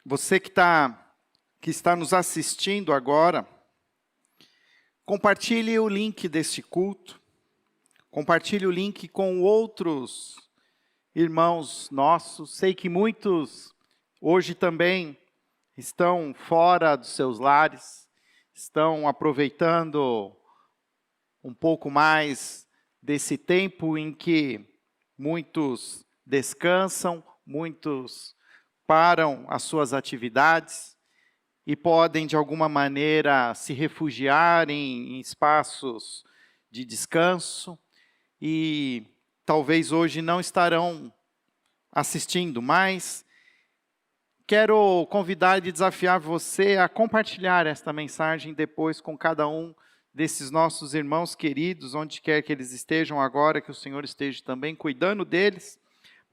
Você que está nos assistindo agora, compartilhe o link deste culto, compartilhe o link com outros irmãos nossos. Sei que muitos hoje também estão fora dos seus lares, estão aproveitando um pouco mais desse tempo em que muitos descansam, muitos param as suas atividades e podem, de alguma maneira, se refugiar em espaços de descanso e talvez hoje não estarão assistindo, mas quero convidar e desafiar você a compartilhar esta mensagem depois com cada um desses nossos irmãos queridos, onde quer que eles estejam agora, que o Senhor esteja também cuidando deles.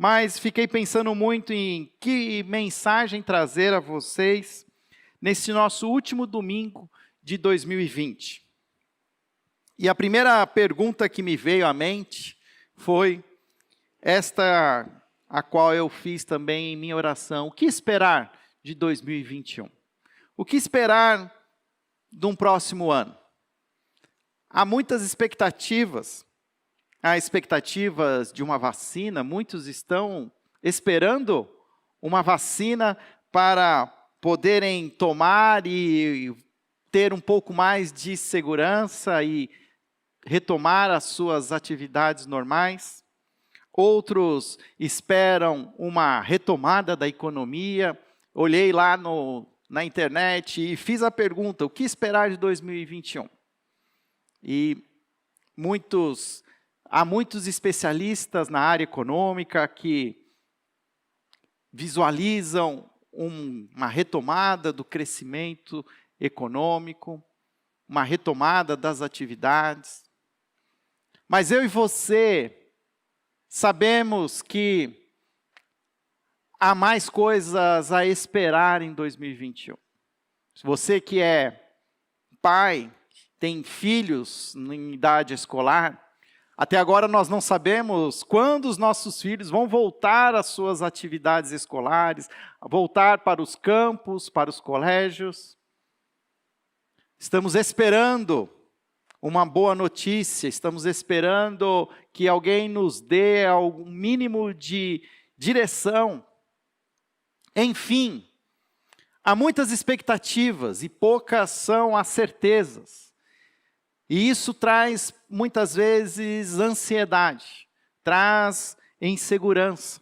Mas fiquei pensando muito em que mensagem trazer a vocês nesse nosso último domingo de 2020. E a primeira pergunta que me veio à mente foi esta, a qual eu fiz também em minha oração. O que esperar de 2021? O que esperar de um próximo ano? Há muitas expectativas. Há expectativas de uma vacina. Muitos estão esperando uma vacina para poderem tomar e ter um pouco mais de segurança e retomar as suas atividades normais. Outros esperam uma retomada da economia. Olhei lá na internet e fiz a pergunta: o que esperar de 2021? E há muitos especialistas na área econômica que visualizam uma retomada do crescimento econômico, uma retomada das atividades. Mas eu e você sabemos que há mais coisas a esperar em 2021. Se você que é pai, tem filhos em idade escolar, até agora nós não sabemos quando os nossos filhos vão voltar às suas atividades escolares, voltar para os campos, para os colégios. Estamos esperando uma boa notícia, estamos esperando que alguém nos dê algum mínimo de direção. Enfim, há muitas expectativas e poucas são as certezas. E isso traz, muitas vezes, ansiedade, traz insegurança.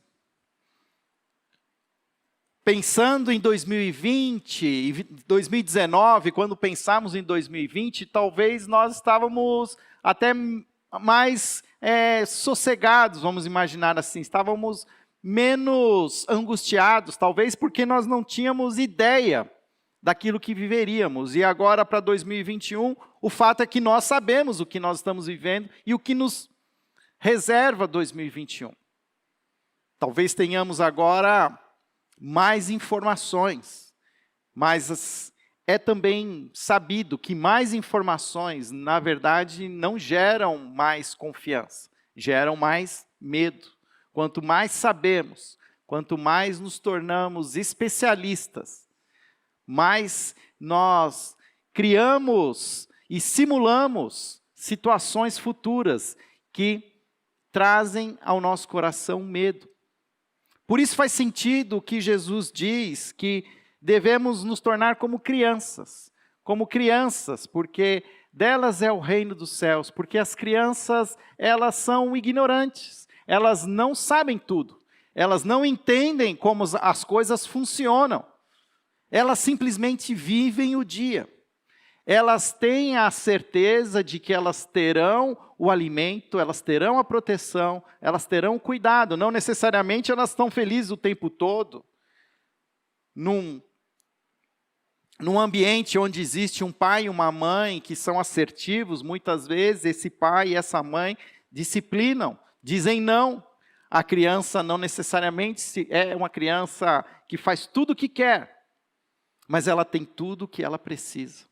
Pensando em 2020 e 2019, quando pensamos em 2020, talvez nós estávamos até mais sossegados, vamos imaginar assim, estávamos menos angustiados, talvez porque nós não tínhamos ideia daquilo que viveríamos. E agora, para 2021, o fato é que nós sabemos o que nós estamos vivendo e o que nos reserva 2021. Talvez tenhamos agora mais informações, mas é também sabido que mais informações, na verdade, não geram mais confiança, geram mais medo. Quanto mais sabemos, quanto mais nos tornamos especialistas, mais nós criamos e simulamos situações futuras que trazem ao nosso coração medo. Por isso faz sentido que Jesus diz que devemos nos tornar como crianças, porque delas é o reino dos céus, porque as crianças, elas são ignorantes, elas não sabem tudo, elas não entendem como as coisas funcionam. Elas simplesmente vivem o dia. Elas têm a certeza de que elas terão o alimento, elas terão a proteção, elas terão o cuidado. Não necessariamente elas estão felizes o tempo todo. Num ambiente onde existe um pai e uma mãe que são assertivos, muitas vezes esse pai e essa mãe disciplinam, dizem não. A criança não necessariamente é uma criança que faz tudo o que quer, mas ela tem tudo o que ela precisa.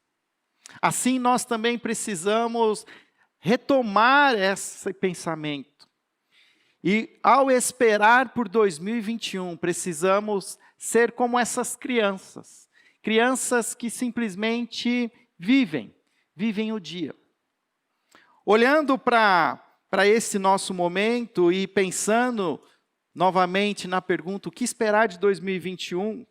Assim, nós também precisamos retomar esse pensamento. E, ao esperar por 2021, precisamos ser como essas crianças. Crianças que simplesmente vivem o dia. Olhando para esse nosso momento e pensando novamente na pergunta, o que esperar de 2021?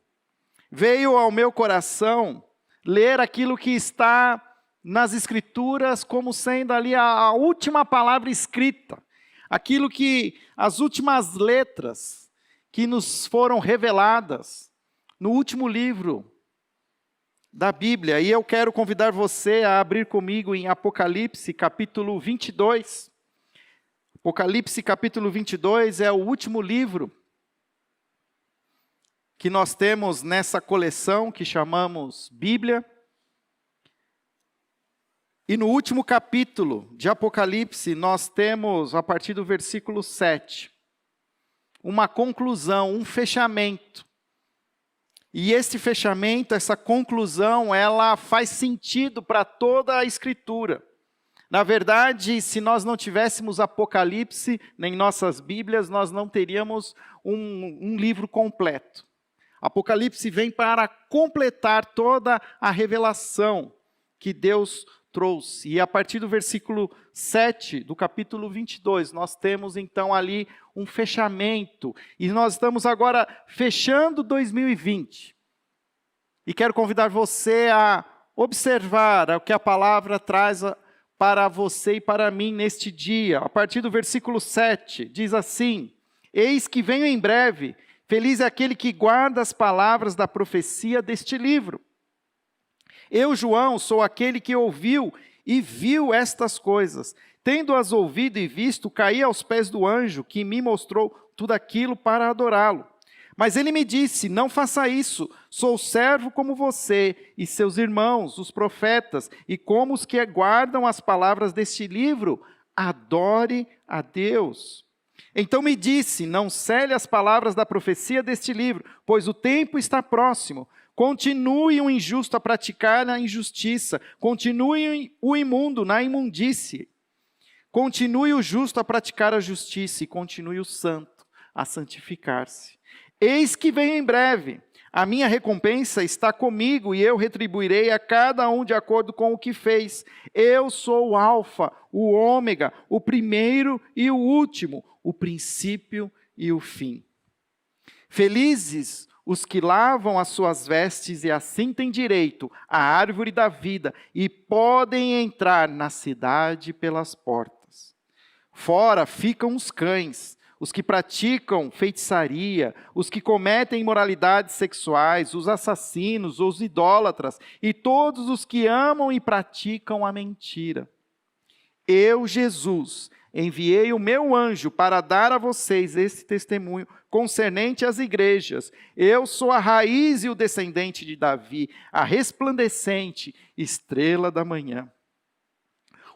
Veio ao meu coração ler aquilo que está nas Escrituras como sendo ali a última palavra escrita. Aquilo que, as últimas letras que nos foram reveladas no último livro da Bíblia. E eu quero convidar você a abrir comigo em Apocalipse, capítulo 22. Apocalipse, capítulo 22 é o último livro que nós temos nessa coleção que chamamos Bíblia. E no último capítulo de Apocalipse, nós temos, a partir do versículo 7, uma conclusão, um fechamento. E esse fechamento, essa conclusão, ela faz sentido para toda a Escritura. Na verdade, se nós não tivéssemos Apocalipse em nossas Bíblias, nós não teríamos um livro completo. Apocalipse vem para completar toda a revelação que Deus trouxe. E a partir do versículo 7 do capítulo 22, nós temos então ali um fechamento. E nós estamos agora fechando 2020. E quero convidar você a observar o que a palavra traz para você e para mim neste dia. A partir do versículo 7, diz assim: Eis que venho em breve, feliz é aquele que guarda as palavras da profecia deste livro. Eu, João, sou aquele que ouviu e viu estas coisas. Tendo-as ouvido e visto, caí aos pés do anjo, que me mostrou tudo aquilo para adorá-lo. Mas ele me disse, não faça isso, sou servo como você e seus irmãos, os profetas, e como os que guardam as palavras deste livro, adore a Deus. Então me disse, não cele as palavras da profecia deste livro, pois o tempo está próximo. Continue o injusto a praticar a injustiça, continue o imundo na imundície. Continue o justo a praticar a justiça e continue o santo a santificar-se. Eis que venho em breve, a minha recompensa está comigo e eu retribuirei a cada um de acordo com o que fez. Eu sou o Alfa, o Ômega, o primeiro e o último, o princípio e o fim. Felizes os que lavam as suas vestes e assim têm direito à árvore da vida e podem entrar na cidade pelas portas. Fora ficam os cães, os que praticam feitiçaria, os que cometem imoralidades sexuais, os assassinos, os idólatras e todos os que amam e praticam a mentira. Eu, Jesus, enviei o meu anjo para dar a vocês esse testemunho concernente às igrejas. Eu sou a raiz e o descendente de Davi, a resplandecente estrela da manhã.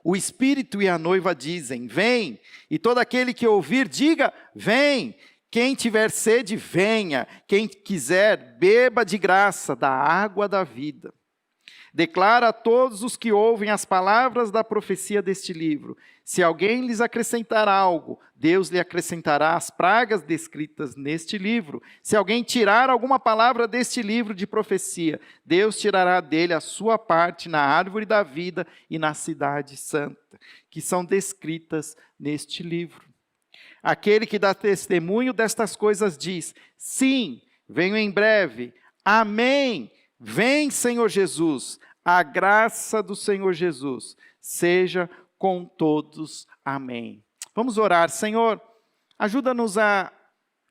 O Espírito e a noiva dizem, vem, e todo aquele que ouvir, diga, vem. Quem tiver sede, venha. Quem quiser, beba de graça da água da vida. Declara a todos os que ouvem as palavras da profecia deste livro. Se alguém lhes acrescentar algo, Deus lhe acrescentará as pragas descritas neste livro. Se alguém tirar alguma palavra deste livro de profecia, Deus tirará dele a sua parte na árvore da vida e na cidade santa, que são descritas neste livro. Aquele que dá testemunho destas coisas diz, sim, venho em breve. Amém. Vem, Senhor Jesus, a graça do Senhor Jesus seja com todos. Amém. Vamos orar. Senhor, ajuda-nos a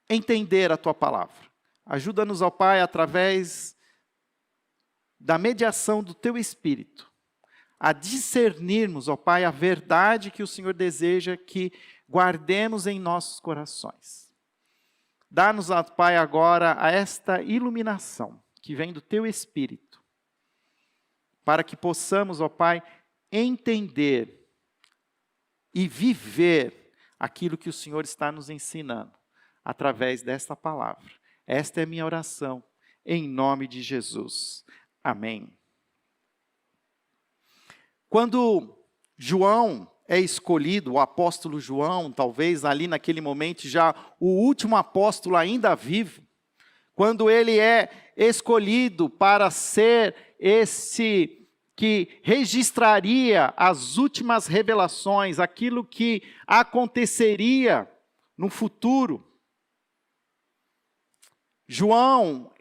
entender a Tua palavra. Ajuda-nos, ó Pai, através da mediação do Teu Espírito, a discernirmos, ó Pai, a verdade que o Senhor deseja que guardemos em nossos corações. Dá-nos, ó Pai, agora a esta iluminação que vem do Teu Espírito, para que possamos, ó Pai, entender e viver aquilo que o Senhor está nos ensinando, através desta palavra. Esta é a minha oração, em nome de Jesus. Amém. Quando João é escolhido, o apóstolo João, talvez ali naquele momento já o último apóstolo ainda vivo, quando ele é escolhido para ser esse que registraria as últimas revelações, aquilo que aconteceria no futuro. João,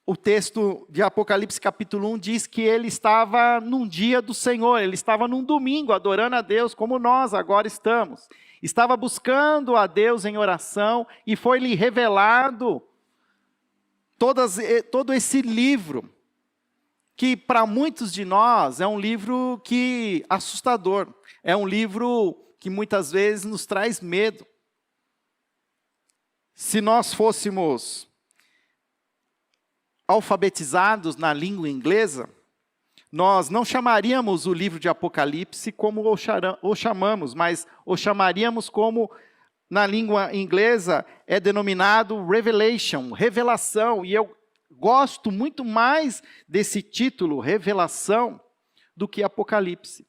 o texto de Apocalipse capítulo 1 diz que ele estava num dia do Senhor, ele estava num domingo adorando a Deus, como nós agora estamos. Estava buscando a Deus em oração e foi-lhe revelado todo esse livro, que para muitos de nós é um livro assustador, é um livro que muitas vezes nos traz medo. Se nós fôssemos alfabetizados na língua inglesa, nós não chamaríamos o livro de Apocalipse como o chamamos, mas o chamaríamos como, na língua inglesa, é denominado Revelation, revelação. E eu gosto muito mais desse título, revelação, do que Apocalipse.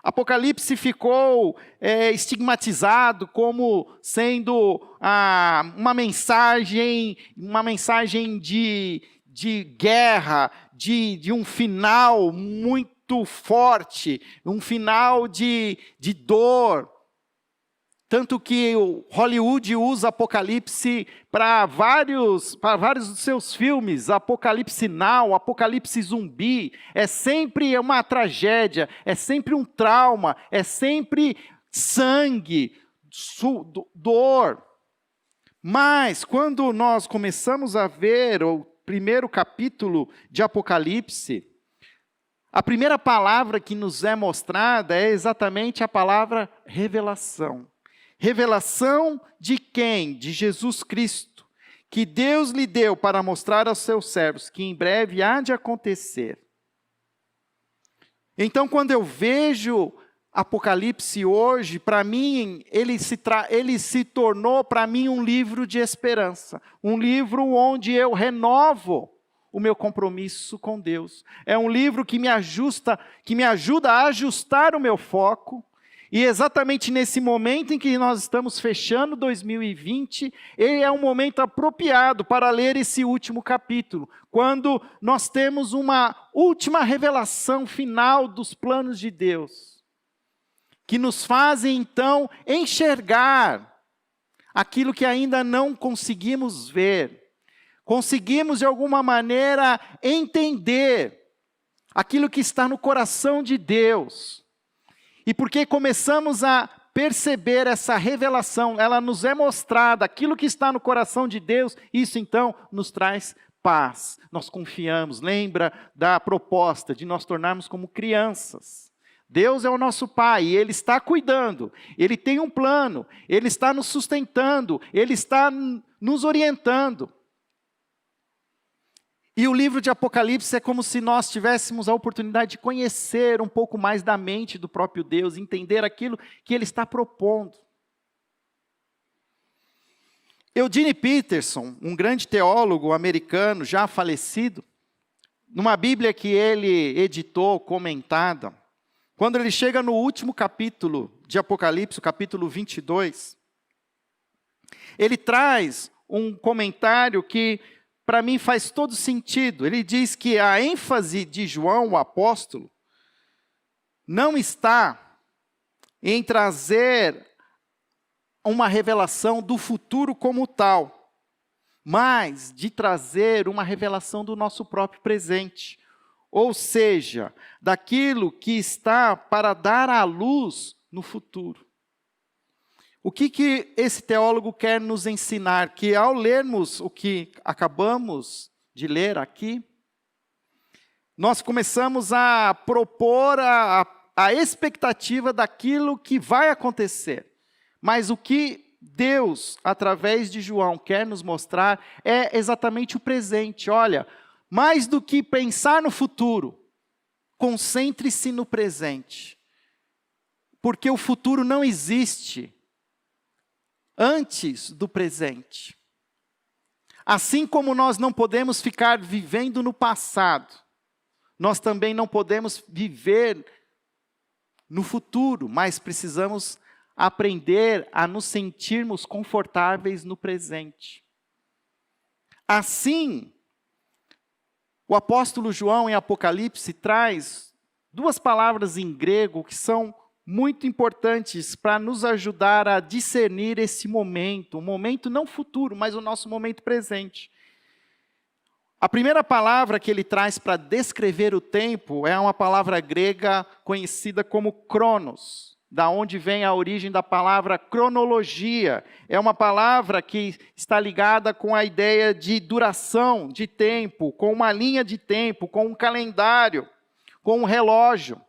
Apocalipse ficou estigmatizado como sendo uma mensagem de guerra, de um final muito forte, um final de dor. Tanto que o Hollywood usa Apocalipse para vários dos seus filmes, Apocalipse Now, Apocalipse Zumbi. É sempre uma tragédia, é sempre um trauma, é sempre sangue, dor. Mas quando nós começamos a ver o primeiro capítulo de Apocalipse, a primeira palavra que nos é mostrada é exatamente a palavra revelação. Revelação de quem? De Jesus Cristo, que Deus lhe deu para mostrar aos seus servos, que em breve há de acontecer. Então, quando eu vejo Apocalipse hoje, para mim, ele se tornou para mim um livro de esperança, um livro onde eu renovo o meu compromisso com Deus. É um livro que me ajuda a ajustar o meu foco. E exatamente nesse momento em que nós estamos fechando 2020, ele é um momento apropriado para ler esse último capítulo, quando nós temos uma última revelação final dos planos de Deus, que nos fazem então enxergar aquilo que ainda não conseguimos ver. Conseguimos de alguma maneira entender aquilo que está no coração de Deus. E porque começamos a perceber essa revelação, ela nos é mostrada, aquilo que está no coração de Deus, isso então nos traz paz. Nós confiamos, lembra da proposta de nós tornarmos como crianças. Deus é o nosso Pai, e Ele está cuidando, Ele tem um plano, Ele está nos sustentando, Ele está nos orientando. E o livro de Apocalipse é como se nós tivéssemos a oportunidade de conhecer um pouco mais da mente do próprio Deus, entender aquilo que Ele está propondo. Eugene Peterson, um grande teólogo americano, já falecido, numa Bíblia que ele editou, comentada, quando ele chega no último capítulo de Apocalipse, o capítulo 22, ele traz um comentário que para mim faz todo sentido. Ele diz que a ênfase de João, o apóstolo, não está em trazer uma revelação do futuro como tal, mas de trazer uma revelação do nosso próprio presente. Ou seja, daquilo que está para dar à luz no futuro. O que esse teólogo quer nos ensinar? Que ao lermos o que acabamos de ler aqui, nós começamos a propor a expectativa daquilo que vai acontecer. Mas o que Deus, através de João, quer nos mostrar é exatamente o presente. Olha, mais do que pensar no futuro, concentre-se no presente. Porque o futuro não existe antes do presente. Assim como nós não podemos ficar vivendo no passado, nós também não podemos viver no futuro, mas precisamos aprender a nos sentirmos confortáveis no presente. Assim, o apóstolo João, em Apocalipse, traz duas palavras em grego que são muito importantes para nos ajudar a discernir esse momento, um momento não futuro, mas o nosso momento presente. A primeira palavra que ele traz para descrever o tempo é uma palavra grega conhecida como cronos, da onde vem a origem da palavra cronologia. É uma palavra que está ligada com a ideia de duração de tempo, com uma linha de tempo, com um calendário, com um relógio.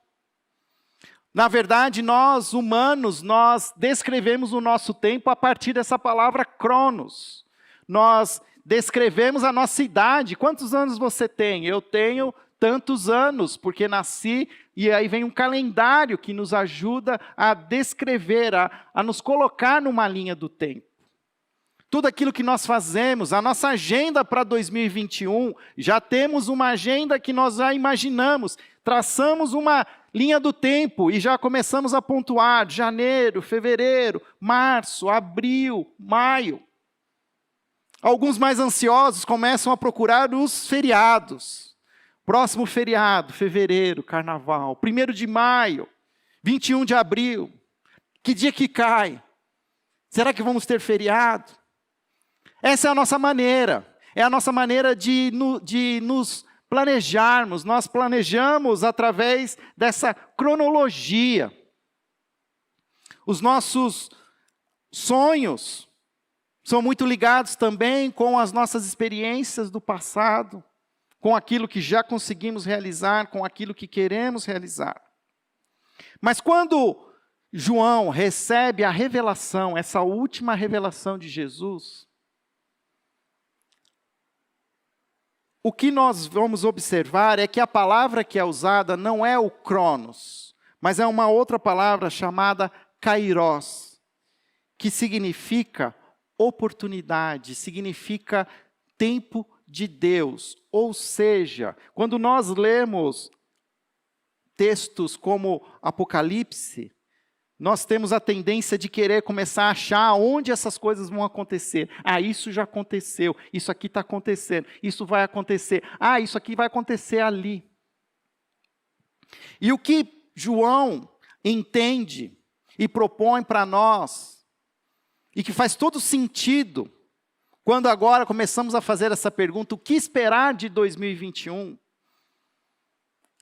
Na verdade, nós humanos, nós descrevemos o nosso tempo a partir dessa palavra cronos. Nós descrevemos a nossa idade. Quantos anos você tem? Eu tenho tantos anos, porque nasci, e aí vem um calendário que nos ajuda a descrever, a nos colocar numa linha do tempo. Tudo aquilo que nós fazemos, a nossa agenda para 2021, já temos uma agenda que nós já imaginamos, traçamos uma linha do tempo e já começamos a pontuar janeiro, fevereiro, março, abril, maio. Alguns mais ansiosos começam a procurar os feriados. Próximo feriado, fevereiro, carnaval, 1º de maio, 21 de abril. Que dia que cai? Será que vamos ter feriado? Essa é a nossa maneira. É a nossa maneira de nos planejarmos. Nós planejamos através dessa cronologia. Os nossos sonhos são muito ligados também com as nossas experiências do passado, com aquilo que já conseguimos realizar, com aquilo que queremos realizar. Mas quando João recebe a revelação, essa última revelação de Jesus, o que nós vamos observar é que a palavra que é usada não é o cronos, mas é uma outra palavra chamada kairos, que significa oportunidade, significa tempo de Deus. Ou seja, quando nós lemos textos como Apocalipse, nós temos a tendência de querer começar a achar onde essas coisas vão acontecer. Ah, isso já aconteceu, isso aqui está acontecendo, isso vai acontecer. Ah, isso aqui vai acontecer ali. E o que João entende e propõe para nós, e que faz todo sentido, quando agora começamos a fazer essa pergunta, o que esperar de 2021?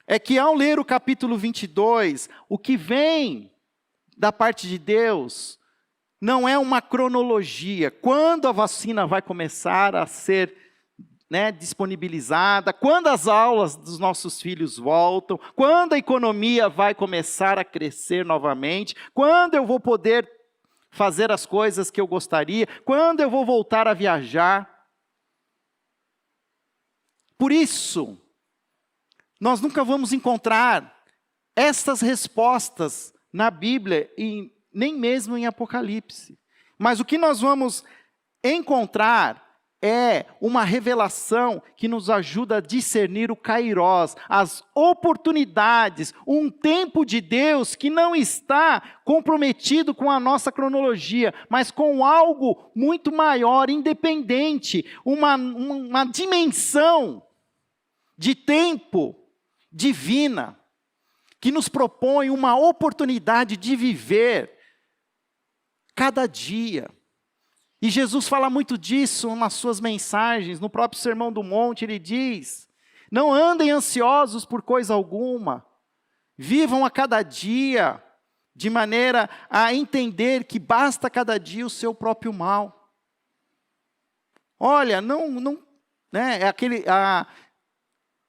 É que ao ler o capítulo 22, o que vem da parte de Deus não é uma cronologia. Quando a vacina vai começar a ser disponibilizada, quando as aulas dos nossos filhos voltam, quando a economia vai começar a crescer novamente, quando eu vou poder fazer as coisas que eu gostaria, quando eu vou voltar a viajar. Por isso, nós nunca vamos encontrar estas respostas na Bíblia e nem mesmo em Apocalipse. Mas o que nós vamos encontrar é uma revelação que nos ajuda a discernir o kairos, as oportunidades, um tempo de Deus que não está comprometido com a nossa cronologia, mas com algo muito maior, independente, uma dimensão de tempo divina, que nos propõe uma oportunidade de viver cada dia. E Jesus fala muito disso nas suas mensagens, no próprio Sermão do Monte, ele diz: não andem ansiosos por coisa alguma, vivam a cada dia, de maneira a entender que basta cada dia o seu próprio mal. Olha,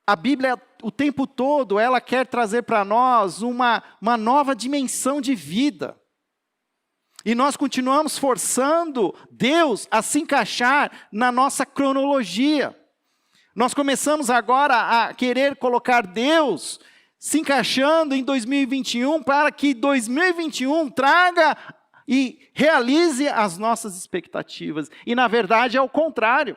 a Bíblia, o tempo todo, ela quer trazer para nós uma nova dimensão de vida. E nós continuamos forçando Deus a se encaixar na nossa cronologia. Nós começamos agora a querer colocar Deus se encaixando em 2021 para que 2021 traga e realize as nossas expectativas. E na verdade é o contrário.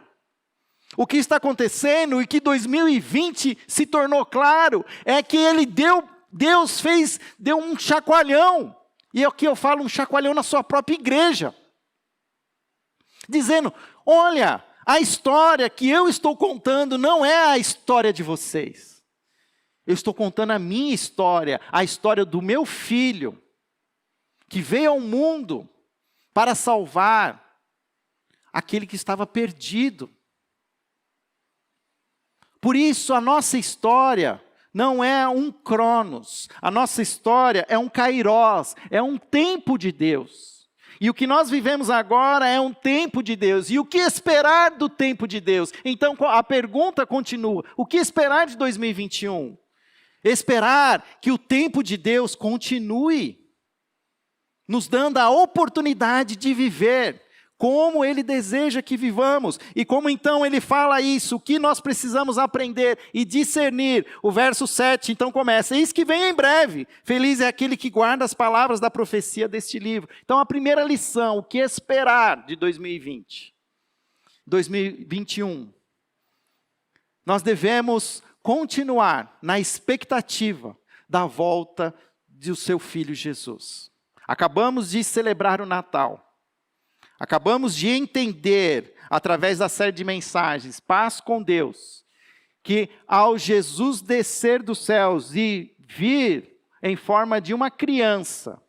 O que está acontecendo e que 2020 se tornou claro é que Deus deu um chacoalhão. E aqui eu falo um chacoalhão na sua própria igreja. Dizendo, olha, A história que eu estou contando não é a história de vocês. Eu estou contando a minha história, a história do meu filho, que veio ao mundo para salvar aquele que estava perdido. Por isso, a nossa história não é um cronos, a nossa história é um kairós, é um tempo de Deus. E o que nós vivemos agora é um tempo de Deus. E o que esperar do tempo de Deus? Então a pergunta continua: o que esperar de 2021? Esperar que o tempo de Deus continue, nos dando a oportunidade de viver como Ele deseja que vivamos. E como então Ele fala isso, o que nós precisamos aprender e discernir. O verso 7 então começa: eis que vem em breve, feliz é aquele que guarda as palavras da profecia deste livro. Então a primeira lição, o que esperar de 2020? 2021. Nós devemos continuar na expectativa da volta do seu Filho Jesus. Acabamos de celebrar o Natal. Acabamos de entender, através da série de mensagens, Paz com Deus, que ao Jesus descer dos céus e vir em forma de uma criança,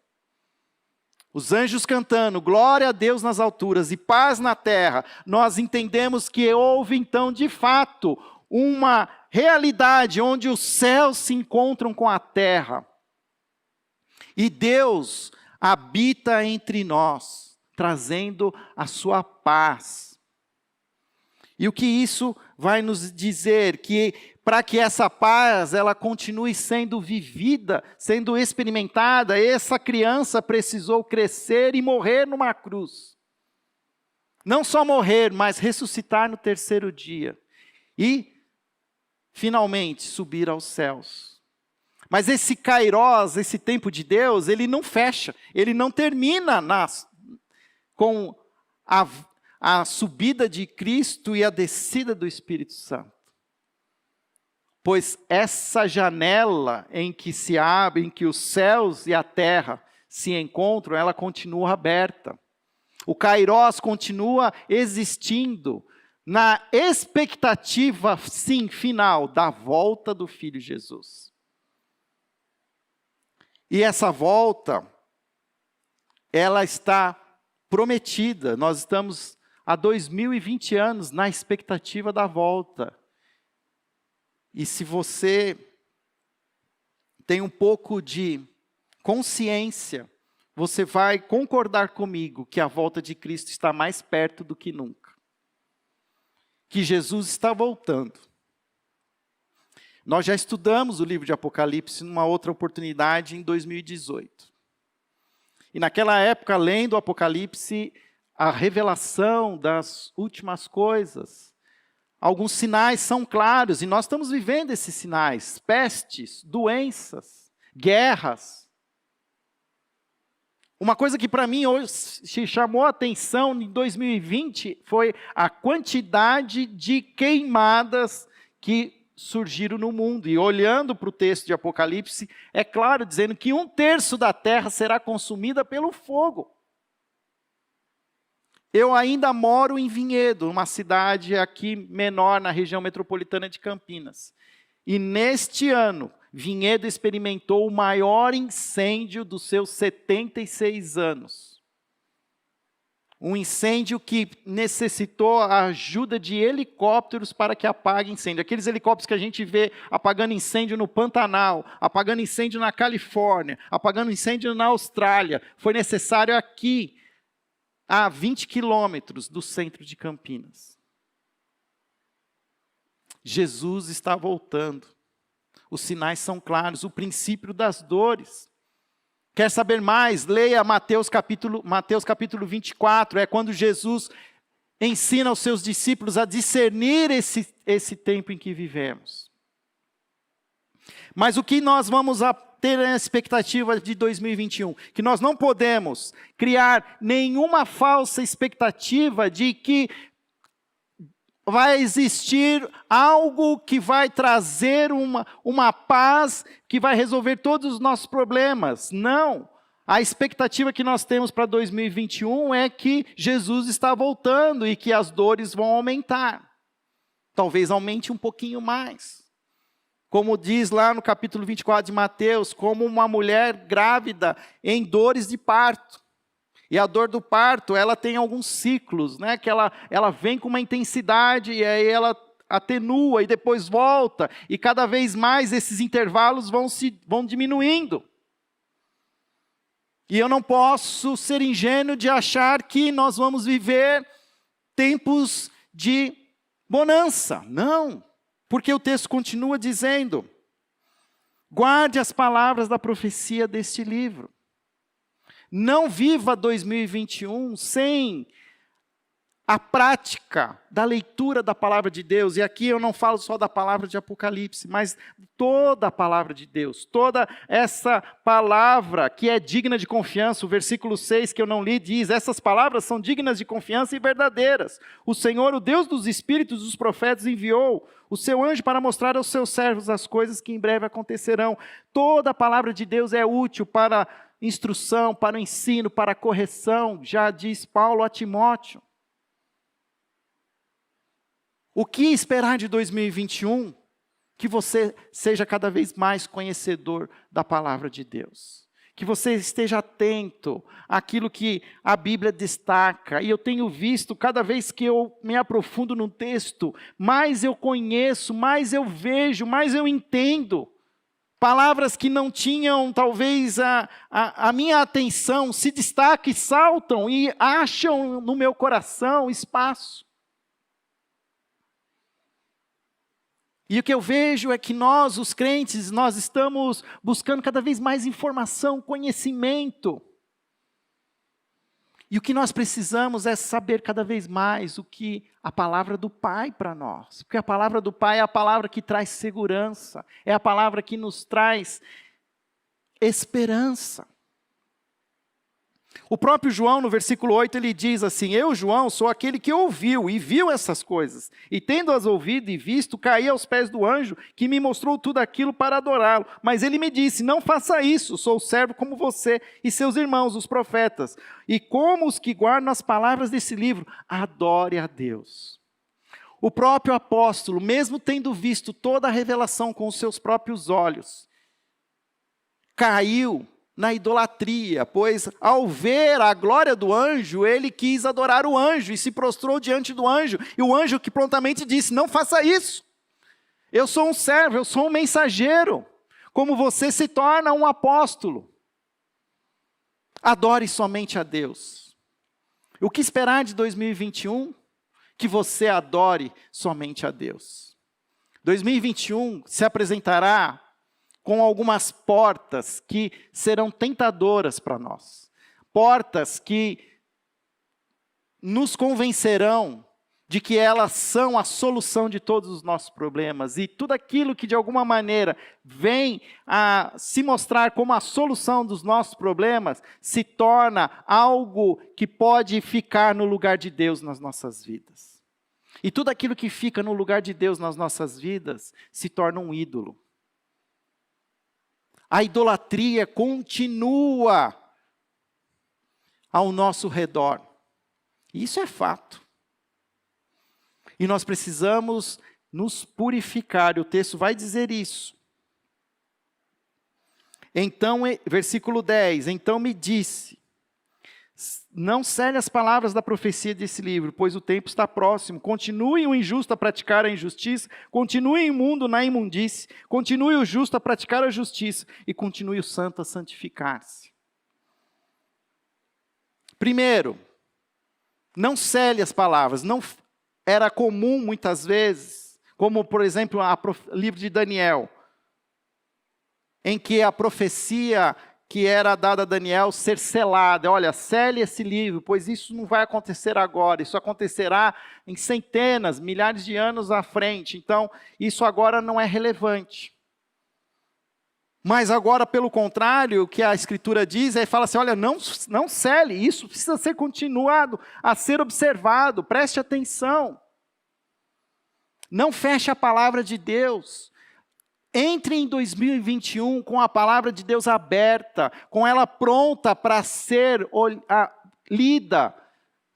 os anjos cantando, glória a Deus nas alturas e paz na terra, nós entendemos que houve então de fato uma realidade onde os céus se encontram com a terra. E Deus habita entre nós, trazendo a sua paz. E o que isso vai nos dizer? Que para que essa paz ela continue sendo vivida, sendo experimentada, essa criança precisou crescer e morrer numa cruz. Não só morrer, mas ressuscitar no terceiro dia. E, finalmente, subir aos céus. Mas esse kairós, esse tempo de Deus, ele não fecha, ele não termina com a subida de Cristo e a descida do Espírito Santo. Pois essa janela em que se abre, em que os céus e a terra se encontram, ela continua aberta. O kairós continua existindo na expectativa, sim, final, da volta do Filho Jesus. E essa volta, ela está prometida. Nós estamos há 2020 anos na expectativa da volta. E se você tem um pouco de consciência, você vai concordar comigo que a volta de Cristo está mais perto do que nunca. Que Jesus está voltando. Nós já estudamos o livro de Apocalipse numa outra oportunidade em 2018. E naquela época, lendo o Apocalipse, a revelação das últimas coisas, alguns sinais são claros, e nós estamos vivendo esses sinais: pestes, doenças, guerras. Uma coisa que para mim hoje chamou a atenção em 2020 foi a quantidade de queimadas que surgiram no mundo. E olhando para o texto de Apocalipse, é claro, dizendo que 1/3 da terra será consumida pelo fogo. Eu ainda moro em Vinhedo, uma cidade aqui menor na região metropolitana de Campinas. E neste ano, Vinhedo experimentou o maior incêndio dos seus 76 anos. Um incêndio que necessitou a ajuda de helicópteros para que apague incêndio. Aqueles helicópteros que a gente vê apagando incêndio no Pantanal, apagando incêndio na Califórnia, apagando incêndio na Austrália. Foi necessário aqui, a 20 quilômetros do centro de Campinas. Jesus está voltando. Os sinais são claros, o princípio das dores. Quer saber mais? Leia Mateus capítulo 24, é quando Jesus ensina aos seus discípulos a discernir esse tempo em que vivemos. Mas o que nós vamos ter na expectativa de 2021? Que nós não podemos criar nenhuma falsa expectativa de que vai existir algo que vai trazer uma paz que vai resolver todos os nossos problemas. Não. A expectativa que nós temos para 2021 é que Jesus está voltando e que as dores vão aumentar. Talvez aumente um pouquinho mais. Como diz lá no capítulo 24 de Mateus, como uma mulher grávida em dores de parto. E a dor do parto, ela tem alguns ciclos, né? Que ela vem com uma intensidade e aí ela atenua e depois volta. E cada vez mais esses intervalos vão diminuindo. E eu não posso ser ingênuo de achar que nós vamos viver tempos de bonança. Não, porque o texto continua dizendo: guarde as palavras da profecia deste livro. Não viva 2021 sem a prática da leitura da palavra de Deus. E aqui eu não falo só da palavra de Apocalipse, mas toda a palavra de Deus. Toda essa palavra que é digna de confiança. O versículo 6 que eu não li diz: essas palavras são dignas de confiança e verdadeiras. O Senhor, o Deus dos espíritos dos profetas, enviou o seu anjo para mostrar aos seus servos as coisas que em breve acontecerão. Toda a palavra de Deus é útil para instrução, para o ensino, para a correção, já diz Paulo a Timóteo. O que esperar de 2021? Que você seja cada vez mais conhecedor da palavra de Deus. Que você esteja atento àquilo que a Bíblia destaca. E eu tenho visto, cada vez que eu me aprofundo no texto, mais eu conheço, mais eu vejo, mais eu entendo. Palavras que não tinham, talvez, a minha atenção, se destacam e saltam e acham no meu coração espaço. E o que eu vejo é que nós, os crentes, nós estamos buscando cada vez mais informação, conhecimento. E o que nós precisamos é saber cada vez mais o que a palavra do Pai para nós. Porque a palavra do Pai é a palavra que traz segurança, é a palavra que nos traz esperança. O próprio João, no versículo 8, ele diz assim: eu, João, sou aquele que ouviu e viu essas coisas. E tendo-as ouvido e visto, caí aos pés do anjo, que me mostrou tudo aquilo para adorá-lo. Mas ele me disse: não faça isso, sou servo como você e seus irmãos, os profetas. E como os que guardam as palavras desse livro, adore a Deus. O próprio apóstolo, mesmo tendo visto toda a revelação com os seus próprios olhos, caiu na idolatria, pois ao ver a glória do anjo, ele quis adorar o anjo e se prostrou diante do anjo. E o anjo que prontamente disse: não faça isso. Eu sou um servo, eu sou um mensageiro. Como você se torna um apóstolo. Adore somente a Deus. O que esperar de 2021? Que você adore somente a Deus. 2021 se apresentará com algumas portas que serão tentadoras para nós. Portas que nos convencerão de que elas são a solução de todos os nossos problemas. E tudo aquilo que de alguma maneira vem a se mostrar como a solução dos nossos problemas, se torna algo que pode ficar no lugar de Deus nas nossas vidas. E tudo aquilo que fica no lugar de Deus nas nossas vidas, se torna um ídolo. A idolatria continua ao nosso redor. Isso é fato. E nós precisamos nos purificar. E o texto vai dizer isso. Então, versículo 10. Então me disse: não cele as palavras da profecia desse livro, pois o tempo está próximo. Continue o injusto a praticar a injustiça, continue o imundo na imundície, continue o justo a praticar a justiça, e continue o santo a santificar-se. Primeiro, não cele as palavras. Não era comum muitas vezes, como por exemplo o livro de Daniel, em que a profecia que era dada a Daniel ser selada. Olha, sele esse livro, pois isso não vai acontecer agora, isso acontecerá em centenas, milhares de anos à frente. Então, isso agora não é relevante. Mas agora, pelo contrário, o que a Escritura diz, é fala assim: olha, não cele, isso precisa ser continuado a ser observado, preste atenção. Não feche a palavra de Deus. Entre em 2021 com a palavra de Deus aberta, com ela pronta para ser lida,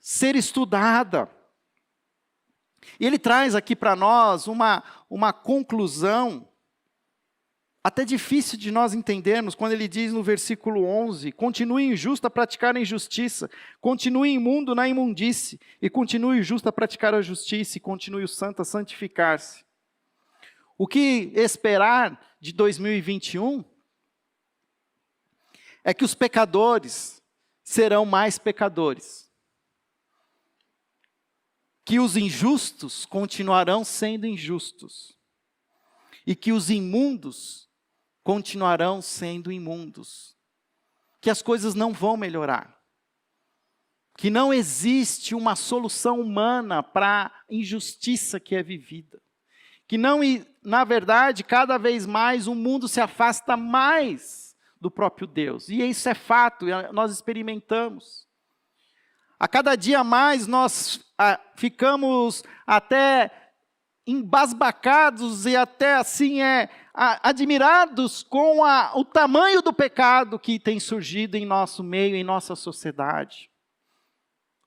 ser estudada. E ele traz aqui para nós uma conclusão, até difícil de nós entendermos, quando ele diz no versículo 11, continue injusto a praticar a injustiça, continue imundo na imundície, e continue justo a praticar a justiça, e continue o santo a santificar-se. O que esperar de 2021 é que os pecadores serão mais pecadores, que os injustos continuarão sendo injustos, e que os imundos continuarão sendo imundos, que as coisas não vão melhorar, que não existe uma solução humana para a injustiça que é vivida, que não, na verdade, cada vez mais o mundo se afasta mais do próprio Deus, e isso é fato, nós experimentamos. A cada dia mais nós ficamos até embasbacados e até assim admirados com o tamanho do pecado que tem surgido em nosso meio, em nossa sociedade.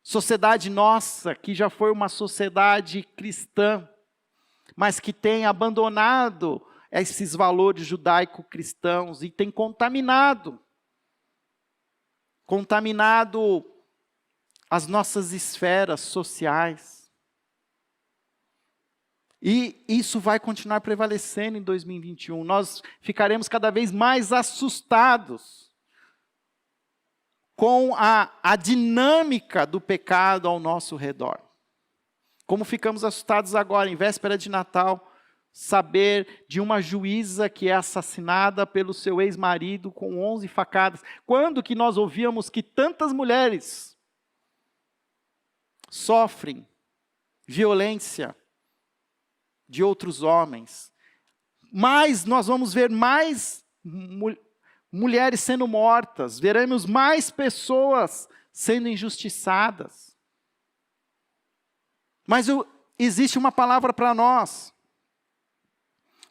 Sociedade nossa, que já foi uma sociedade cristã, mas que tem abandonado esses valores judaico-cristãos e tem contaminado as nossas esferas sociais. E isso vai continuar prevalecendo em 2021. Nós ficaremos cada vez mais assustados com a dinâmica do pecado ao nosso redor. Como ficamos assustados agora, em véspera de Natal, saber de uma juíza que é assassinada pelo seu ex-marido com 11 facadas. Quando que nós ouvíamos que tantas mulheres sofrem violência de outros homens? Mas nós vamos ver mais mulheres sendo mortas, veremos mais pessoas sendo injustiçadas. Mas existe uma palavra para nós.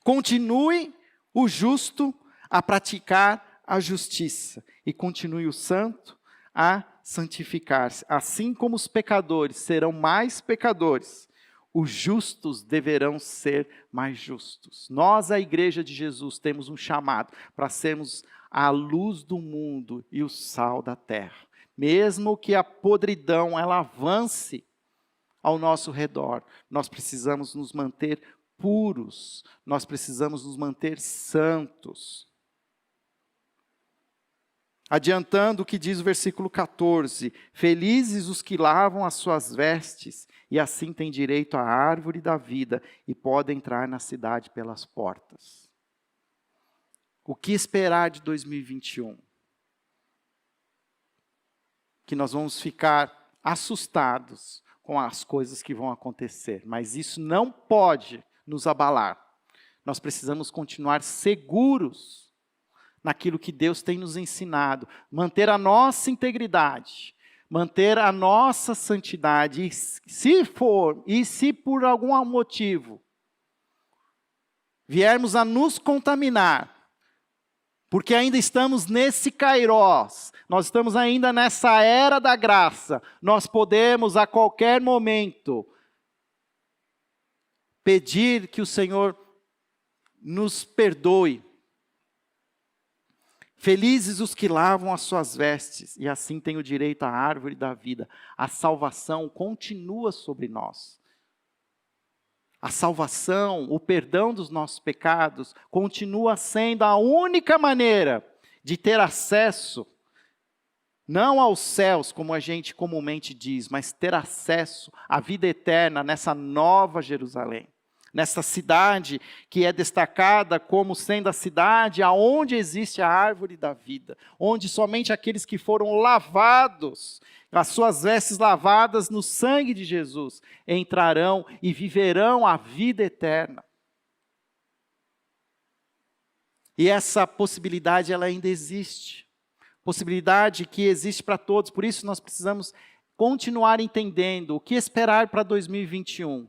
Continue o justo a praticar a justiça, e continue o santo a santificar-se. Assim como os pecadores serão mais pecadores, os justos deverão ser mais justos. Nós, a Igreja de Jesus, temos um chamado para sermos a luz do mundo e o sal da terra. Mesmo que a podridão ela avance ao nosso redor, nós precisamos nos manter puros, nós precisamos nos manter santos. Adiantando o que diz o versículo 14, felizes os que lavam as suas vestes, e assim têm direito à árvore da vida, e podem entrar na cidade pelas portas. O que esperar de 2021? Que nós vamos ficar assustados com as coisas que vão acontecer, mas isso não pode nos abalar. Nós precisamos continuar seguros naquilo que Deus tem nos ensinado, manter a nossa integridade, manter a nossa santidade, e se por algum motivo viermos a nos contaminar, porque ainda estamos nesse kairós, nós estamos ainda nessa era da graça, nós podemos a qualquer momento pedir que o Senhor nos perdoe. Felizes os que lavam as suas vestes, e assim têm o direito à árvore da vida. A salvação continua sobre nós. A salvação, o perdão dos nossos pecados, continua sendo a única maneira de ter acesso, não aos céus, como a gente comumente diz, mas ter acesso à vida eterna nessa nova Jerusalém. Nessa cidade que é destacada como sendo a cidade aonde existe a árvore da vida, onde somente aqueles que foram lavados, as suas vestes lavadas no sangue de Jesus, entrarão e viverão a vida eterna. E essa possibilidade ela ainda existe, possibilidade que existe para todos, por isso nós precisamos continuar entendendo o que esperar para 2021,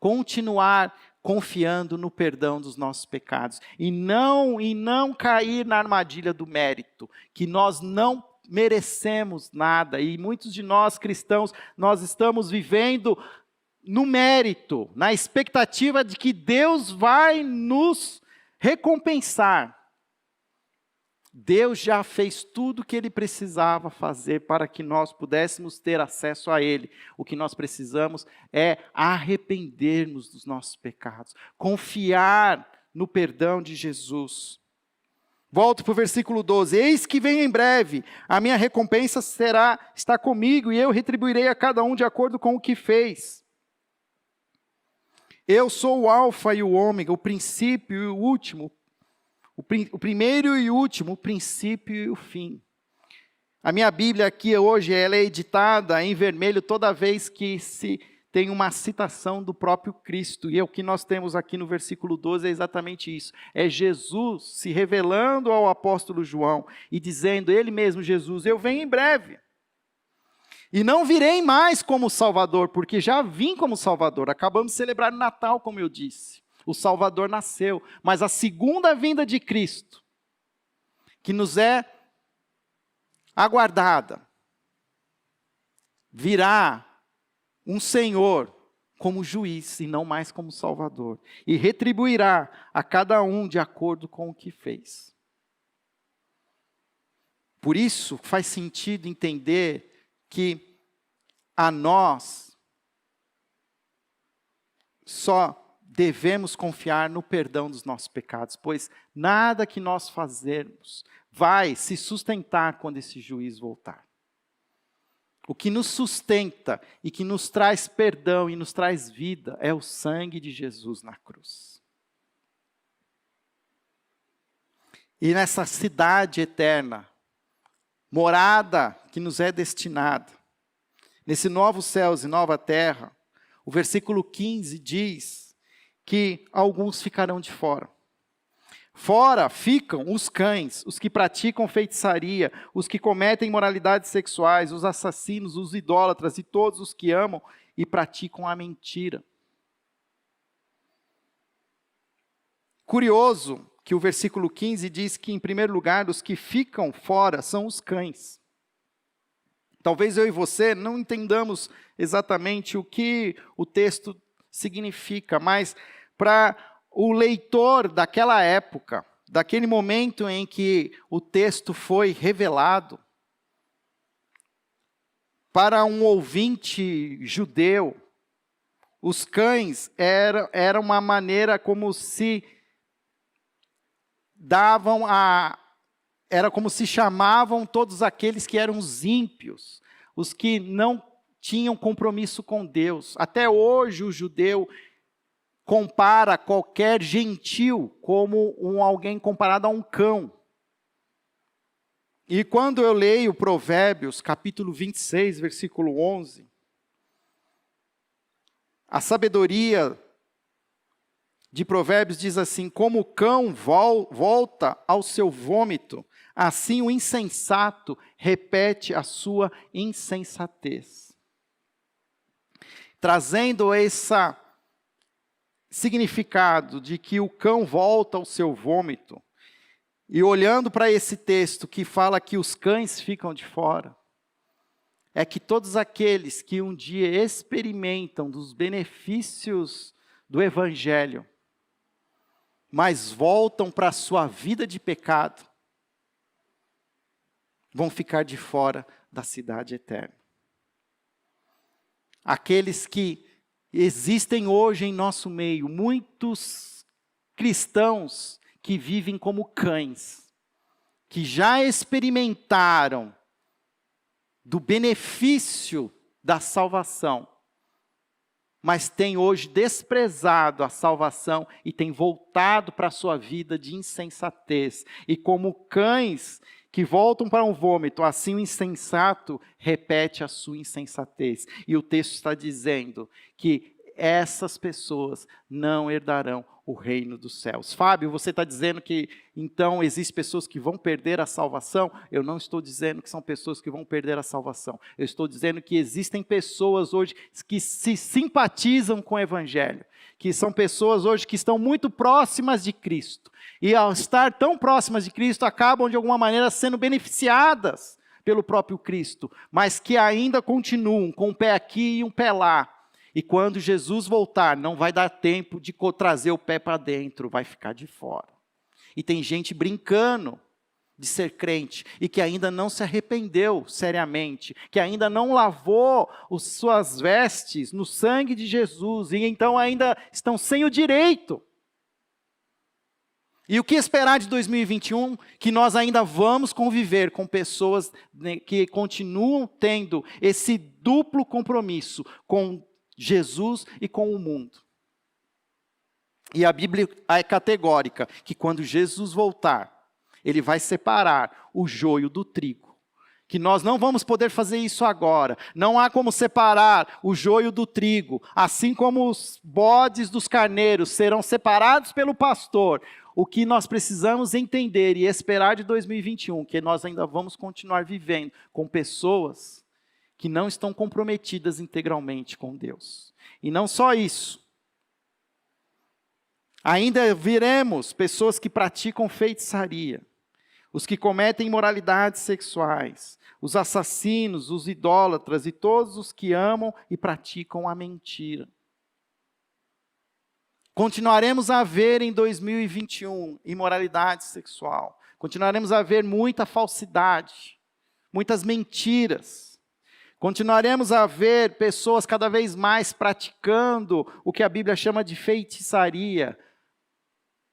continuar confiando no perdão dos nossos pecados. E não cair na armadilha do mérito, que nós não merecemos nada. E muitos de nós cristãos, nós estamos vivendo no mérito, na expectativa de que Deus vai nos recompensar. Deus já fez tudo o que Ele precisava fazer para que nós pudéssemos ter acesso a Ele. O que nós precisamos é arrepender-nos dos nossos pecados, confiar no perdão de Jesus. Volto para o versículo 12. Eis que venho em breve, a minha recompensa está comigo, e eu retribuirei a cada um de acordo com o que fez. Eu sou o alfa e o ômega, o princípio e o último, o primeiro e o último, o princípio e o fim. A minha Bíblia aqui hoje, ela é editada em vermelho toda vez que se tem uma citação do próprio Cristo. E o que nós temos aqui no versículo 12 é exatamente isso. É Jesus se revelando ao apóstolo João e dizendo, ele mesmo, Jesus, eu venho em breve. E não virei mais como Salvador, porque já vim como Salvador. Acabamos de celebrar o Natal, como eu disse. O Salvador nasceu. Mas a segunda vinda de Cristo, que nos é aguardada, virá um Senhor como juiz e não mais como Salvador. E retribuirá a cada um de acordo com o que fez. Por isso faz sentido entender que a nós só devemos confiar no perdão dos nossos pecados, pois nada que nós fazermos vai se sustentar quando esse juiz voltar. O que nos sustenta e que nos traz perdão e nos traz vida é o sangue de Jesus na cruz. E nessa cidade eterna, morada que nos é destinada, nesse novo céus e nova terra, o versículo 15 diz que alguns ficarão de fora. Fora ficam os cães, os que praticam feitiçaria, os que cometem imoralidades sexuais, os assassinos, os idólatras e todos os que amam e praticam a mentira. Curioso que o versículo 15 diz que, em primeiro lugar, os que ficam fora são os cães. Talvez eu e você não entendamos exatamente o que o texto significa, mas para o leitor daquela época, daquele momento em que o texto foi revelado, para um ouvinte judeu, os cães era uma maneira como se era como se chamavam todos aqueles que eram os ímpios, os que não tinham compromisso com Deus. Até hoje o judeu compara qualquer gentil como alguém comparado a um cão. E quando eu leio Provérbios, capítulo 26, versículo 11, a sabedoria de Provérbios diz assim, como o cão volta ao seu vômito, assim o insensato repete a sua insensatez. Trazendo esse significado de que o cão volta ao seu vômito, e olhando para esse texto que fala que os cães ficam de fora, é que todos aqueles que um dia experimentam dos benefícios do Evangelho, mas voltam para a sua vida de pecado, vão ficar de fora da cidade eterna. Aqueles que existem hoje em nosso meio, muitos cristãos que vivem como cães, que já experimentaram do benefício da salvação, mas têm hoje desprezado a salvação e têm voltado para a sua vida de insensatez. E como cães que voltam para um vômito, assim o insensato repete a sua insensatez. E o texto está dizendo que essas pessoas não herdarão o reino dos céus. Fábio, você está dizendo que então existem pessoas que vão perder a salvação? Eu não estou dizendo que são pessoas que vão perder a salvação. Eu estou dizendo que existem pessoas hoje que se simpatizam com o Evangelho, que são pessoas hoje que estão muito próximas de Cristo. E ao estar tão próximas de Cristo, acabam de alguma maneira sendo beneficiadas pelo próprio Cristo, mas que ainda continuam com um pé aqui e um pé lá. E quando Jesus voltar, não vai dar tempo de trazer o pé para dentro, vai ficar de fora. E tem gente brincando de ser crente e que ainda não se arrependeu seriamente, que ainda não lavou as suas vestes no sangue de Jesus, e então ainda estão sem o direito. E o que esperar de 2021? Que nós ainda vamos conviver com pessoas que continuam tendo esse duplo compromisso com Jesus e com o mundo. E a Bíblia é categórica, que quando Jesus voltar, Ele vai separar o joio do trigo. Que nós não vamos poder fazer isso agora. Não há como separar o joio do trigo. Assim como os bodes dos carneiros serão separados pelo pastor. O que nós precisamos entender e esperar de 2021, que nós ainda vamos continuar vivendo com pessoas que não estão comprometidas integralmente com Deus. E não só isso. Ainda viremos pessoas que praticam feitiçaria, os que cometem imoralidades sexuais, os assassinos, os idólatras e todos os que amam e praticam a mentira. Continuaremos a ver em 2021 imoralidade sexual. Continuaremos a ver muita falsidade, muitas mentiras. Continuaremos a ver pessoas cada vez mais praticando o que a Bíblia chama de feitiçaria,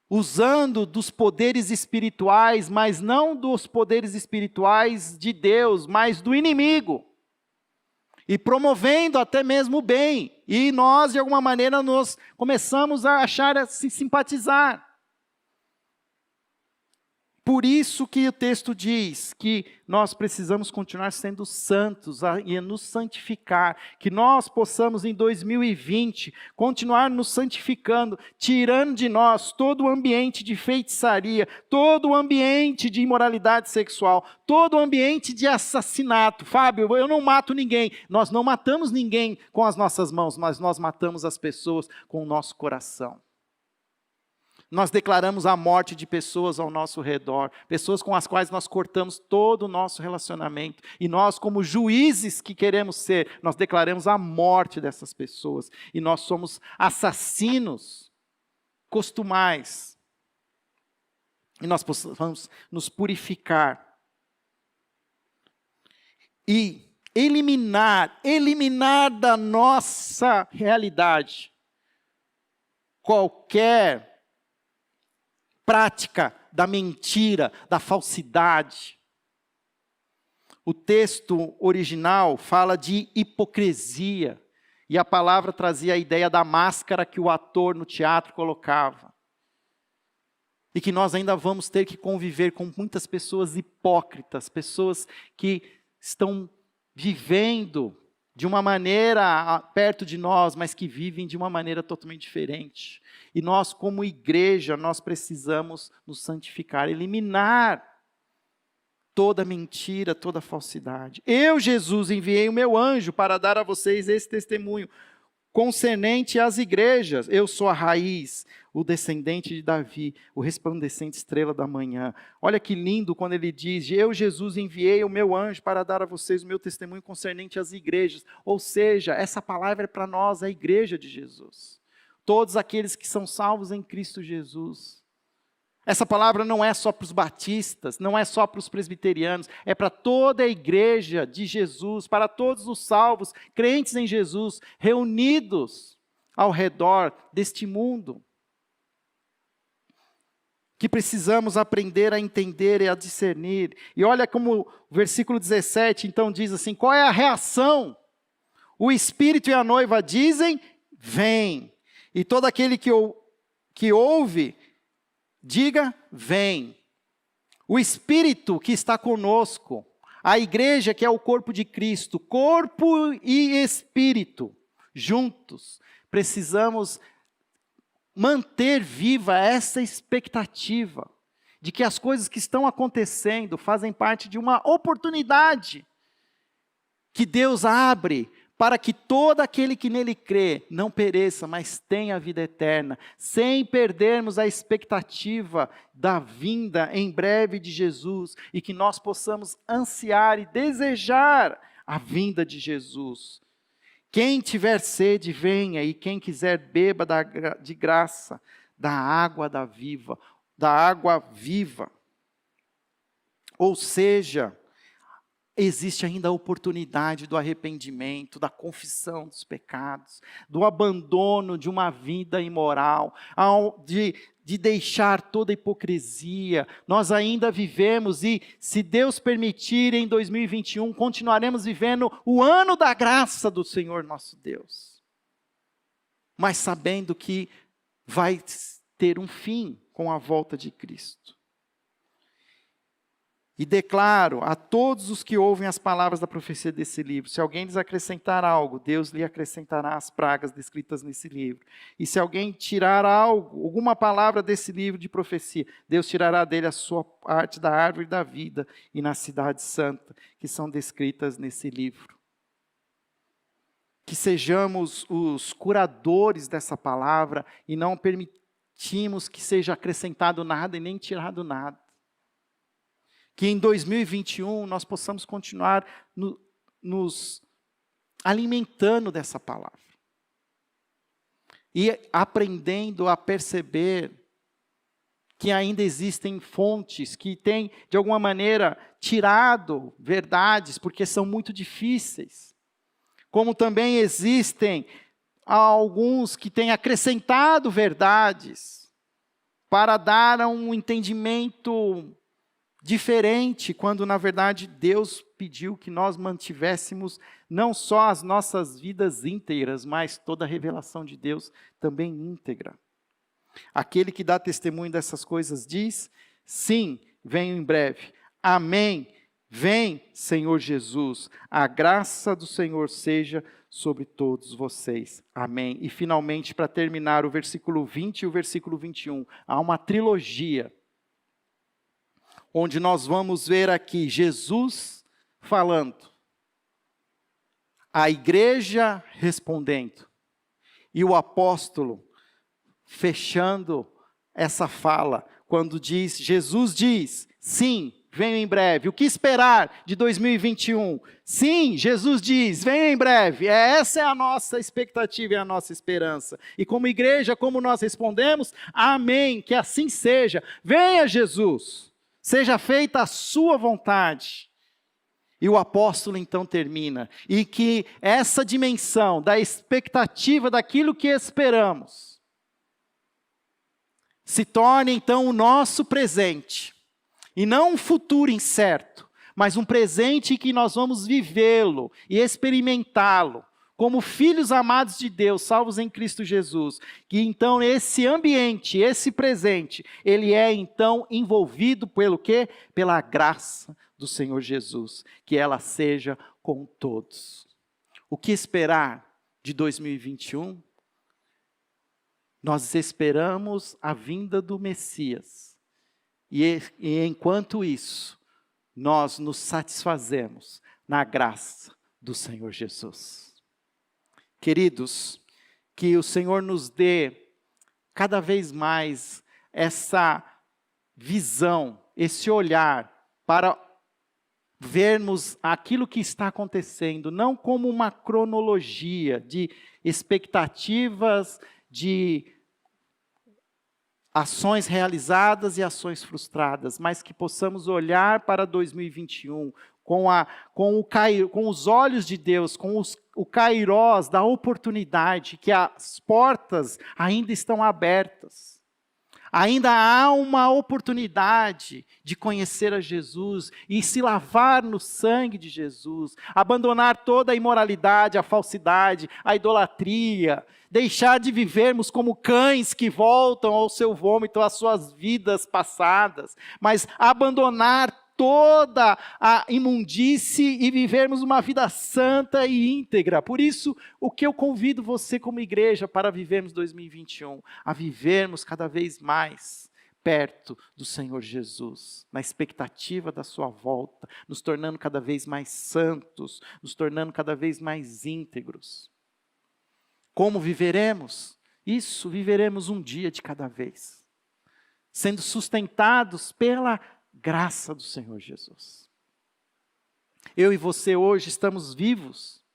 usando dos poderes espirituais, mas não dos poderes espirituais de Deus, mas do inimigo. E promovendo até mesmo o bem. E nós, de alguma maneira, nós começamos a achar, a se simpatizar. Por isso que o texto diz que nós precisamos continuar sendo santos e nos santificar. Que nós possamos, em 2020, continuar nos santificando, tirando de nós todo o ambiente de feitiçaria, todo o ambiente de imoralidade sexual, todo o ambiente de assassinato. Fábio, eu não mato ninguém. Nós não matamos ninguém com as nossas mãos, mas nós matamos as pessoas com o nosso coração. Nós declaramos a morte de pessoas ao nosso redor, pessoas com as quais nós cortamos todo o nosso relacionamento. E nós, como juízes que queremos ser, nós declaramos a morte dessas pessoas. E nós somos assassinos costumais. E nós possamos nos purificar. E eliminar da nossa realidade qualquer prática da mentira, da falsidade. O texto original fala de hipocrisia, e a palavra trazia a ideia da máscara que o ator no teatro colocava. E que nós ainda vamos ter que conviver com muitas pessoas hipócritas, pessoas que estão vivendo de uma maneira perto de nós, mas que vivem de uma maneira totalmente diferente. E nós, como igreja, nós precisamos nos santificar, eliminar toda mentira, toda falsidade. Eu, Jesus, enviei o meu anjo para dar a vocês esse testemunho concernente às igrejas. Eu sou a raiz, o descendente de Davi, o resplandecente estrela da manhã. Olha que lindo quando ele diz, eu, Jesus, enviei o meu anjo para dar a vocês o meu testemunho concernente às igrejas. Ou seja, essa palavra é para nós, a igreja de Jesus. Todos aqueles que são salvos em Cristo Jesus. Essa palavra não é só para os batistas, não é só para os presbiterianos, é para toda a igreja de Jesus, para todos os salvos, crentes em Jesus, reunidos ao redor deste mundo. Que precisamos aprender a entender e a discernir. E olha como o versículo 17 então diz assim, qual é a reação? O Espírito e a noiva dizem, vem. E todo aquele que ouve, diga, vem. O Espírito que está conosco, a igreja que é o corpo de Cristo, corpo e Espírito, juntos, precisamos manter viva essa expectativa de que as coisas que estão acontecendo fazem parte de uma oportunidade que Deus abre para que todo aquele que nele crê não pereça, mas tenha a vida eterna, sem perdermos a expectativa da vinda em breve de Jesus, e que nós possamos ansiar e desejar a vinda de Jesus. Quem tiver sede, venha, e quem quiser beba de graça da água viva. Ou seja, existe ainda a oportunidade do arrependimento, da confissão dos pecados, do abandono de uma vida imoral, de deixar toda a hipocrisia. Nós ainda vivemos e, se Deus permitir, em 2021, continuaremos vivendo o ano da graça do Senhor nosso Deus. Mas sabendo que vai ter um fim com a volta de Cristo. E declaro a todos os que ouvem as palavras da profecia desse livro: se alguém lhes acrescentar algo, Deus lhe acrescentará as pragas descritas nesse livro. E se alguém tirar algo, alguma palavra desse livro de profecia, Deus tirará dele a sua parte da árvore da vida e na cidade santa, que são descritas nesse livro. Que sejamos os curadores dessa palavra e não permitimos que seja acrescentado nada e nem tirado nada. Que em 2021 nós possamos continuar nos alimentando dessa palavra. E aprendendo a perceber que ainda existem fontes que têm, de alguma maneira, tirado verdades, porque são muito difíceis. Como também existem alguns que têm acrescentado verdades para dar um entendimento diferente, quando na verdade Deus pediu que nós mantivéssemos não só as nossas vidas íntegras, mas toda a revelação de Deus também íntegra. Aquele que dá testemunho dessas coisas diz: sim, venho em breve. Amém. Vem, Senhor Jesus. A graça do Senhor seja sobre todos vocês. Amém. E finalmente, para terminar, o versículo 20 e o versículo 21. Há uma trilogia, onde nós vamos ver aqui Jesus falando, a igreja respondendo, e o apóstolo fechando essa fala, quando Jesus diz: sim, venho em breve. O que esperar de 2021? Sim, Jesus diz: venho em breve. Essa é a nossa expectativa e a nossa esperança. E como igreja, como nós respondemos? Amém, que assim seja. Venha, Jesus. Seja feita a sua vontade. E o apóstolo então termina. E que essa dimensão da expectativa daquilo que esperamos se torne então o nosso presente. E não um futuro incerto, mas um presente que nós vamos vivê-lo e experimentá-lo como filhos amados de Deus, salvos em Cristo Jesus. Que então esse ambiente, esse presente, ele é então envolvido pelo quê? Pela graça do Senhor Jesus. Que ela seja com todos. O que esperar de 2021? Nós esperamos a vinda do Messias. E enquanto isso, nós nos satisfazemos na graça do Senhor Jesus. Queridos, que o Senhor nos dê cada vez mais essa visão, esse olhar para vermos aquilo que está acontecendo, não como uma cronologia de expectativas, de ações realizadas e ações frustradas, mas que possamos olhar para 2021 com os olhos de Deus, o kairós da oportunidade, que as portas ainda estão abertas. Ainda há uma oportunidade de conhecer a Jesus e se lavar no sangue de Jesus, abandonar toda a imoralidade, a falsidade, a idolatria, deixar de vivermos como cães que voltam ao seu vômito, às suas vidas passadas, mas abandonar toda a imundície e vivermos uma vida santa e íntegra. Por isso, o que eu convido você como igreja para vivermos 2021, a vivermos cada vez mais perto do Senhor Jesus, na expectativa da sua volta, nos tornando cada vez mais santos, nos tornando cada vez mais íntegros. Como viveremos? Isso, viveremos um dia de cada vez, sendo sustentados pela graça do Senhor Jesus. Eu e você hoje estamos vivos,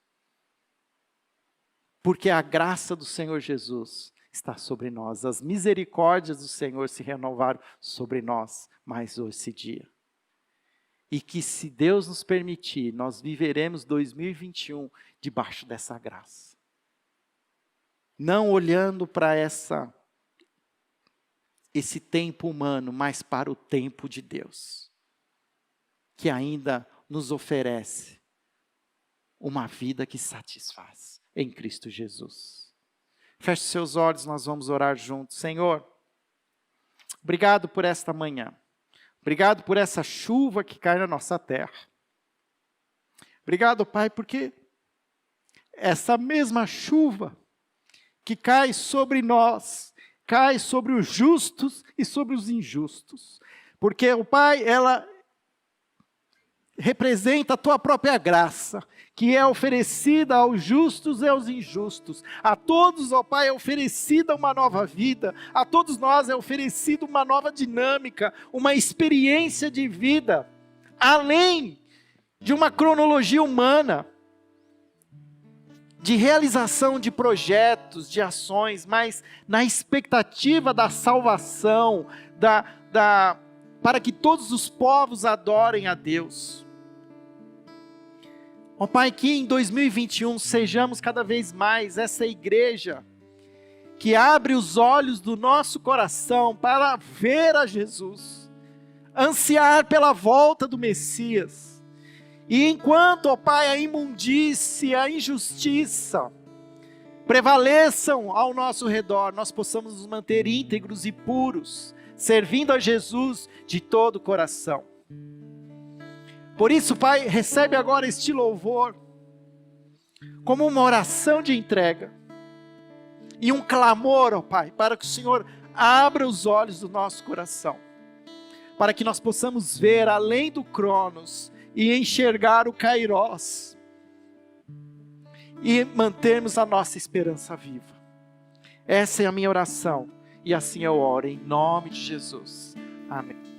porque a graça do Senhor Jesus está sobre nós. As misericórdias do Senhor se renovaram sobre nós mais hoje esse dia. E que, se Deus nos permitir, nós viveremos 2021 debaixo dessa graça. Não olhando para esse tempo humano, mas para o tempo de Deus, que ainda nos oferece uma vida que satisfaz em Cristo Jesus. Feche seus olhos, nós vamos orar juntos. Senhor, obrigado por esta manhã. Obrigado por essa chuva que cai na nossa terra. Obrigado, Pai, porque essa mesma chuva que cai sobre nós, cai sobre os justos e sobre os injustos. Porque, o Pai, ela representa a Tua própria graça, que é oferecida aos justos e aos injustos. A todos, ó Pai, é oferecida uma nova vida. A todos nós é oferecida uma nova dinâmica, uma experiência de vida, além de uma cronologia humana, de realização de projetos, de ações, mas na expectativa da salvação, para que todos os povos adorem a Deus. Ó Pai, que em 2021 sejamos cada vez mais essa igreja que abre os olhos do nosso coração para ver a Jesus, ansiar pela volta do Messias. E enquanto, ó Pai, a imundície, a injustiça prevaleçam ao nosso redor, nós possamos nos manter íntegros e puros, servindo a Jesus de todo o coração. Por isso, Pai, recebe agora este louvor como uma oração de entrega e um clamor, ó Pai, para que o Senhor abra os olhos do nosso coração, para que nós possamos ver além do Cronos e enxergar o Kairós e mantermos a nossa esperança viva. Essa é a minha oração e assim eu oro em nome de Jesus. Amém.